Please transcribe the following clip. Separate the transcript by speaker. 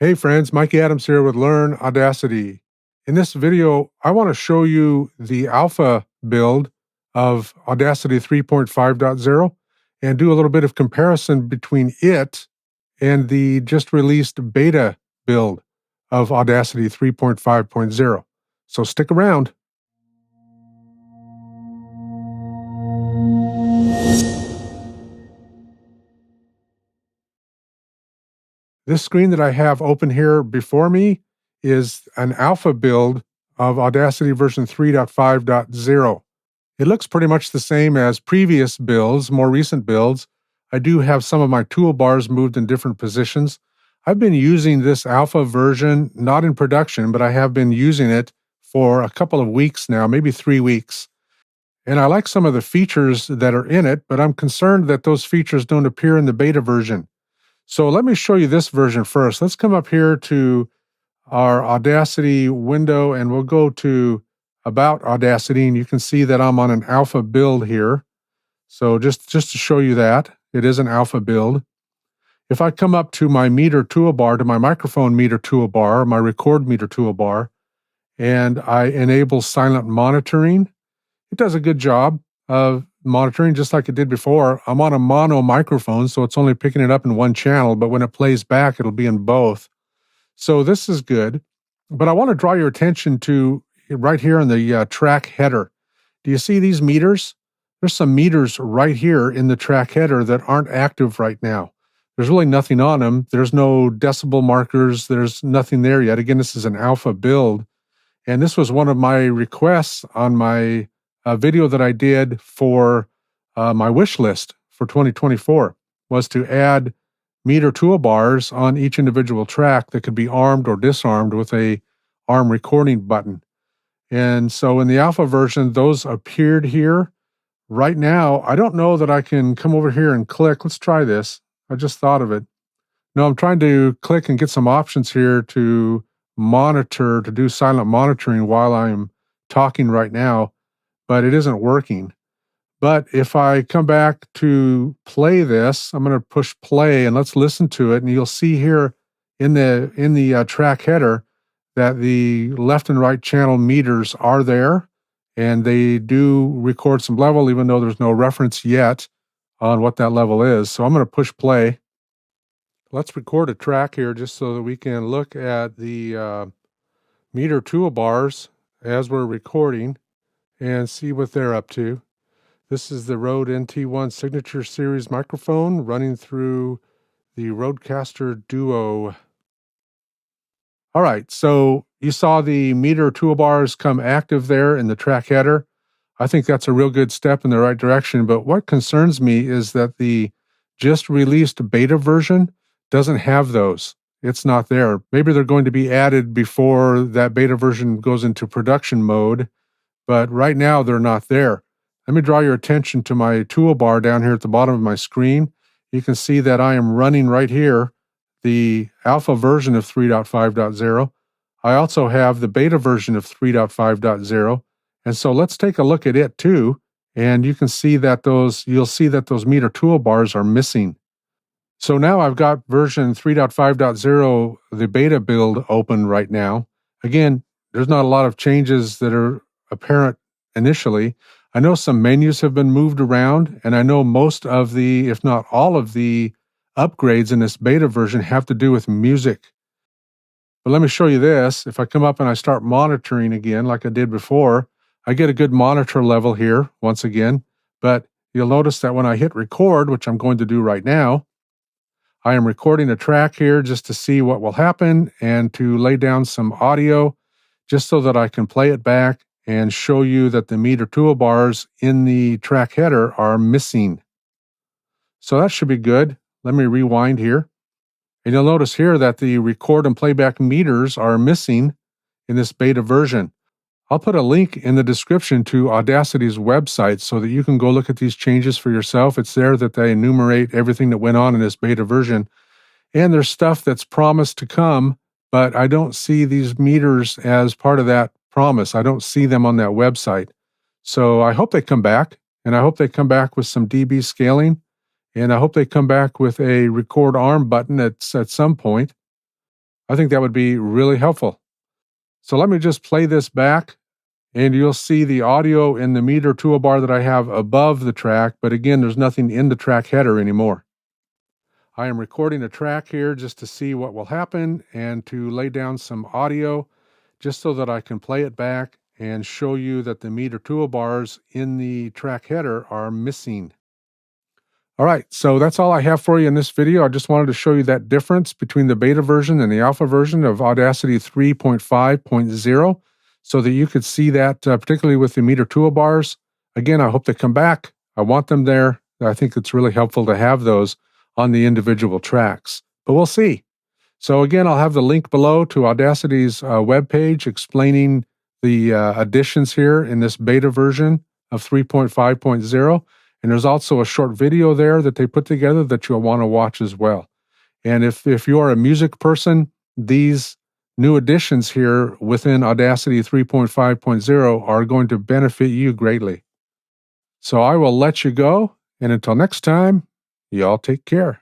Speaker 1: Hey friends, Mikey Adams here with Learn Audacity. In this video, I want to show you the alpha build of Audacity 3.5.0 and do a little bit of comparison between it and the just released beta build of Audacity 3.5.0. So stick around. This screen that I have open here before me is an alpha build of Audacity version 3.5.0. It looks pretty much the same as previous builds, more recent builds. I do have some of my toolbars moved in different positions. I've been using this alpha version, not in production, but I have been using it for a couple of weeks now, maybe 3 weeks. And I like some of the features that are in it, but I'm concerned that those features don't appear in the beta version. So let me show you this version first. Let's come up here to our Audacity window and we'll go to About Audacity, and you can see that I'm on an alpha build here. So just to show you that, it is an alpha build. If I come up to my meter toolbar, to my microphone meter toolbar, my record meter toolbar, and I enable silent monitoring, it does a good job of monitoring just like it did before. I'm on a mono microphone, so it's only picking it up in one channel, but when it plays back, it'll be in both. So this is good. But I want to draw your attention to right here in the track header. Do you see these meters? There's some meters right here in the track header that aren't active right now. There's really nothing on them. There's no decibel markers. There's nothing there yet. Again, this is an alpha build. And this was one of my requests on my video that I did for my wish list for 2024, was to add meter toolbars on each individual track that could be armed or disarmed with a arm recording button. And so in the alpha version, those appeared here. Right now, I don't know that I can come over here and click. Let's try this. I just thought of it. No, I'm trying to click and get some options here to monitor, to do silent monitoring while I'm talking right now, but it isn't working. But if I come back to play this, I'm going to push play and let's listen to it. And you'll see here in the track header that the left and right channel meters are there, and they do record some level, even though there's no reference yet on what that level is. So I'm going to push play. Let's record a track here just so that we can look at the meter toolbars as we're recording and see what they're up to. This is the Rode NT1 Signature Series microphone running through the Rodecaster Duo. All right, so you saw the meter toolbars come active there in the track header. I think that's a real good step in the right direction, but what concerns me is that the just released beta version doesn't have those. It's not there. Maybe they're going to be added before that beta version goes into production mode, but right now they're not there. Let me draw your attention to my toolbar down here at the bottom of my screen. You can see that I am running right here the alpha version of 3.5.0. I also have the beta version of 3.5.0. And so let's take a look at it too. And you can see that you'll see that those meter toolbars are missing. So now I've got version 3.5.0, the beta build open right now. Again, there's not a lot of changes that are apparent initially. I know some menus have been moved around, and I know most of the, if not all of the upgrades in this beta version have to do with music. But let me show you this. If I come up and I start monitoring again, like I did before, I get a good monitor level here once again. But you'll notice that when I hit record, which I'm going to do right now, I am recording a track here just to see what will happen and to lay down some audio just so that I can play it back and show you that the meter toolbars in the track header are missing. So that should be good. Let me rewind here. And you'll notice here that the record and playback meters are missing in this beta version. I'll put a link in the description to Audacity's website so that you can go look at these changes for yourself. It's there that they enumerate everything that went on in this beta version. And there's stuff that's promised to come, but I don't see these meters as part of that promise. I don't see them on that website. So I hope they come back, and I hope they come back with some dB scaling, and I hope they come back with a record arm button at some point. I think that would be really helpful. So let me just play this back, and you'll see the audio in the meter toolbar that I have above the track, but again, there's nothing in the track header anymore. I am recording a track here just to see what will happen and to lay down some audio just so that I can play it back and show you that the meter toolbars in the track header are missing. All right, so that's all I have for you in this video. I just wanted to show you that difference between the beta version and the alpha version of Audacity 3.5.0 so that you could see that, particularly with the meter toolbars. Again, I hope they come back. I want them there. I think it's really helpful to have those on the individual tracks, but we'll see. So again, I'll have the link below to Audacity's webpage explaining the additions here in this beta version of 3.5.0. And there's also a short video there that they put together that you'll want to watch as well. And if you are a music person, these new additions here within Audacity 3.5.0 are going to benefit you greatly. So I will let you go. And until next time, y'all take care.